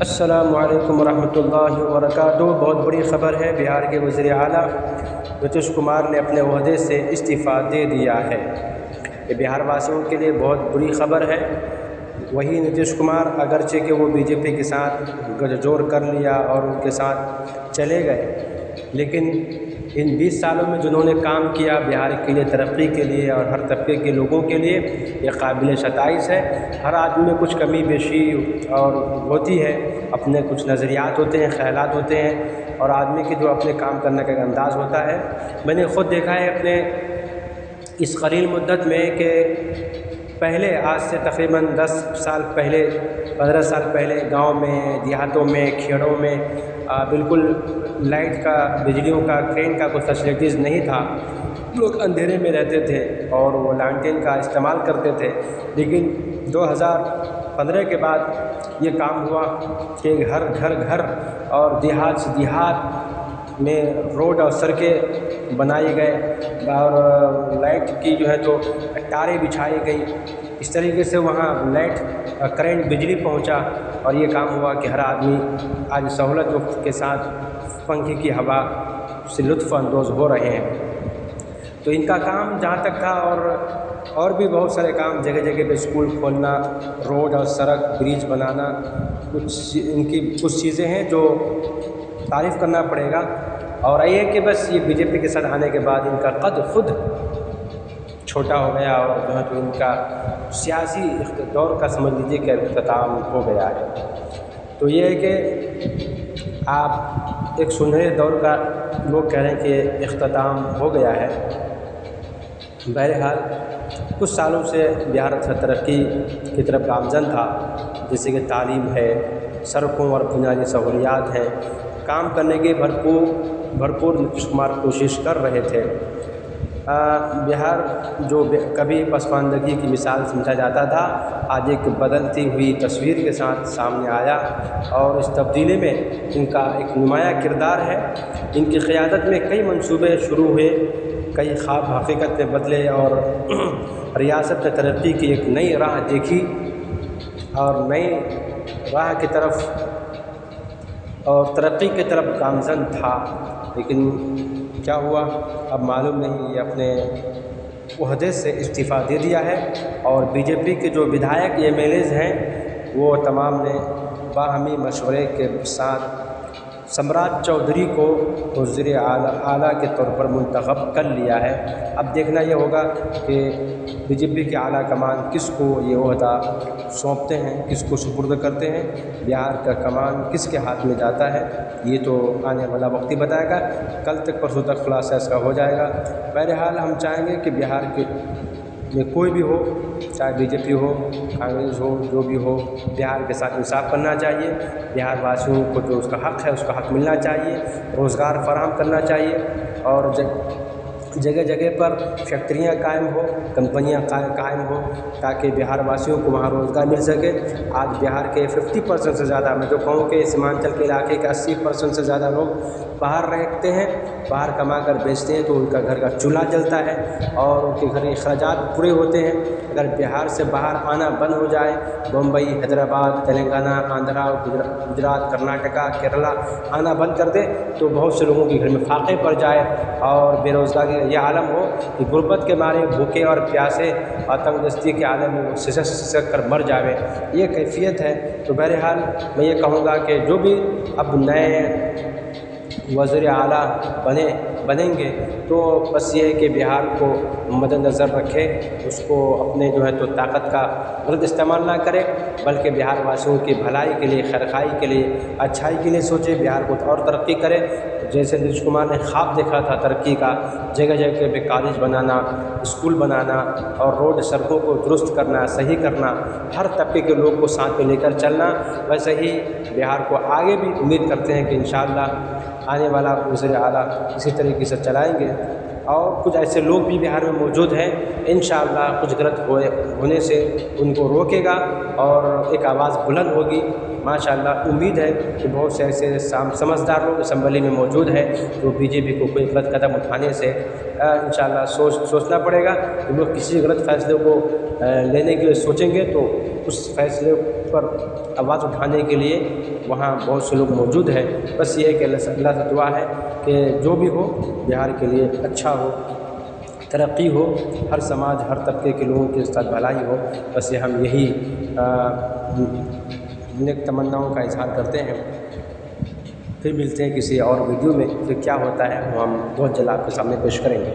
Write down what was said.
السلام علیکم ورحمۃ اللہ وبرکاتہ۔ بہت بڑی خبر ہے، بہار کے وزیر اعلیٰ نتیش کمار نے اپنے عہدے سے استعفیٰ دے دیا ہے۔ یہ بہار واسیوں کے لیے بہت بری خبر ہے۔ وہی نتیش کمار اگرچہ کہ وہ بی جے پی کے ساتھ گٹھ جوڑ کر لیا اور ان کے ساتھ چلے گئے، لیکن ان 20 سالوں میں جنہوں نے کام کیا بہار کے لیے، ترقی کے لیے اور ہر طبقے کے لوگوں کے لیے، یہ قابل ستائش ہے۔ ہر آدمی میں کچھ کمی بیشی اور ہوتی ہے، اپنے کچھ نظریات ہوتے ہیں، خیالات ہوتے ہیں، اور آدمی کے جو اپنے کام کرنے کا ایک انداز ہوتا ہے۔ میں نے خود دیکھا ہے اپنے اس قلیل مدت میں کہ پہلے آج سے تقریباً 10 سال پہلے، 15 سال پہلے گاؤں میں، دیہاتوں میں، کھیڑوں میں بالکل لائٹ کا، بجلیوں کا، کرنٹ کا کوئی فیسلٹیز نہیں تھا۔ لوگ اندھیرے میں رہتے تھے اور وہ لانٹین کا استعمال کرتے تھے، لیکن 2015 کے بعد یہ کام ہوا کہ ہر گھر اور دیہات سے دیہات میں روڈ اور سڑکیں بنائی گئے اور لائٹ کی جو ہے تو تاریں بچھائی گئی۔ اس طریقے سے وہاں لائٹ، کرنٹ، بجلی پہنچا، اور یہ کام ہوا کہ ہر آدمی آج سہولت وقت کے ساتھ پنکھے کی ہوا سے لطف اندوز ہو رہے ہیں۔ تو ان کا کام جہاں تک تھا، اور بھی بہت سارے کام، جگہ جگہ پہ اسکول کھولنا، روڈ اور سڑک، برج بنانا، ان کی کچھ چیزیں ہیں جو تعریف کرنا پڑے گا۔ اور یہ کہ بس یہ بی جے پی کے ساتھ آنے کے بعد ان کا قد خود چھوٹا ہو گیا، اور جو ہے تو ان کا سیاسی دور کا سمجھ لیجیے کہ اختتام ہو گیا ہے۔ تو یہ ہے کہ آپ ایک سنہرے دور کا لوگ کہہ رہے ہیں کہ اختتام ہو گیا ہے۔ بہرحال کچھ سالوں سے بہار ترقی کی طرف گامزن تھا، جیسے کہ تعلیم ہے، سڑکوں اور بنیادی سہولیات ہیں، کام کرنے کی بھرپور نتیش کمار کوشش کر رہے تھے۔ بہار جو کبھی پسماندگی کی مثال سمجھا جاتا تھا، آج ایک بدلتی ہوئی تصویر کے ساتھ سامنے آیا، اور اس تبدیلی میں ان کا ایک نمایاں کردار ہے۔ ان کی قیادت میں کئی منصوبے شروع ہوئے، کئی خواب حقیقت میں بدلے، اور ریاست نے ترقی کی ایک نئی راہ دیکھی، اور نئی راہ کی طرف اور ترقی کی طرف گامزن تھا۔ لیکن کیا ہوا اب معلوم نہیں۔ یہ اپنے عہدے سے استعفیٰ دے دیا ہے، اور بی جے پی کے جو ودھایک ایم ایل ایز ہیں وہ تمام نے باہمی مشورے کے ساتھ سمراج چودھری کو وزیر اعلیٰ کے طور پر منتخب کر لیا ہے۔ اب دیکھنا یہ ہوگا کہ بی جے پی کے اعلیٰ کمان کس کو یہ عہدہ سونپتے ہیں، کس کو سپرد کرتے ہیں، بہار کا کمان کس کے ہاتھ میں جاتا ہے، یہ تو آنے والا وقت ہی بتائے گا۔ کل تک، پرسوں تک خلاصہ اس کا ہو جائے گا۔ بہرحال ہم چاہیں گے کہ بہار میں کوئی بھی ہو، چاہے بی جے پی ہو، کانگریس ہو، جو بھی ہو، بہار کے ساتھ انصاف کرنا چاہیے۔ بہار واسیوں کو جو اس کا حق ہے، اس کا حق ملنا چاہیے، روزگار فراہم کرنا چاہیے، اور جگہ جگہ پر فیکٹریاں قائم ہو، کمپنیاں قائم ہو، تاکہ بہار واسیوں کو وہاں روزگار مل سکے۔ آج بہار کے 50% سے زیادہ، میں تو کہوں کہ سیمانچل کے علاقے کے 80% سے زیادہ لوگ باہر رہتے ہیں، باہر کما کر بیچتے ہیں، تو ان کا گھر کا چولہا جلتا ہے اور ان کے گھر کے اخراجات پورے ہوتے ہیں۔ اگر بہار سے باہر آنا بند ہو جائے، بمبئی، حیدرآباد، تلنگانہ، آندھرا، گجرات، کرناٹکا، کیرلا آنا بند کر دے، تو بہت سے لوگوں کے گھر میں فاقے پڑ جائے، اور بے روزگاری یہ عالم ہو کہ غربت کے مارے بھوکے اور پیاسے اور تنگ دستی کے عالم میں وہ سسک کر مر جاوے، یہ کیفیت ہے۔ تو بہرحال میں یہ کہوں گا کہ جو بھی اب نئے وزیر اعلیٰ بنیں گے، تو بس یہ ہے کہ بہار کو مد نظر رکھے، اس کو اپنے جو ہے تو طاقت کا غلط استعمال نہ کرے، بلکہ بہار واسیوں کی بھلائی کے لیے، خیرخواہی کے لیے، اچھائی کے لیے سوچے، بہار کو اور ترقی کرے۔ جیسے نتیش کمار نے خواب دیکھا تھا ترقی کا، جگہ جگہ پہ کالج بنانا، اسکول بنانا، اور روڈ سڑکوں کو درست کرنا، صحیح کرنا، ہر طبقے کے لوگ کو ساتھ میں لے کر چلنا، ویسے ہی بہار کو آگے بھی امید کرتے ہیں کہ انشاءاللہ آنے والا وزیر اعلیٰ اسی طریقے سے چلائیں گے۔ اور کچھ ایسے لوگ بھی بہار میں موجود ہیں، انشاءاللہ کچھ غلط ہونے سے ان کو روکے گا، اور ایک آواز بلند ہوگی۔ ماشاءاللہ امید ہے کہ بہت سے ایسے سمجھدار لوگ اسمبلی میں موجود ہیں، جو بی جے پی کو کوئی غلط قدم اٹھانے سے انشاءاللہ سوچنا پڑے گا۔ کہ لوگ کسی غلط فیصلے کو لینے کے لیے سوچیں گے، تو اس فیصلے پر آواز اٹھانے کے لیے وہاں بہت سے لوگ موجود ہیں۔ بس یہ ہے کہ اللہ سے دعا ہے کہ جو بھی ہو بہار کے لیے اچھا ہو، ترقی ہو، ہر سماج ہر طبقے کے لوگوں کے ساتھ بھلائی ہو۔ بس یہ ہم یہی نیک تمناؤں کا اظہار کرتے ہیں۔ پھر ملتے ہیں کسی اور ویڈیو میں، پھر کیا ہوتا ہے وہ ہم بہت جلد آپ کے سامنے پیش کریں گے۔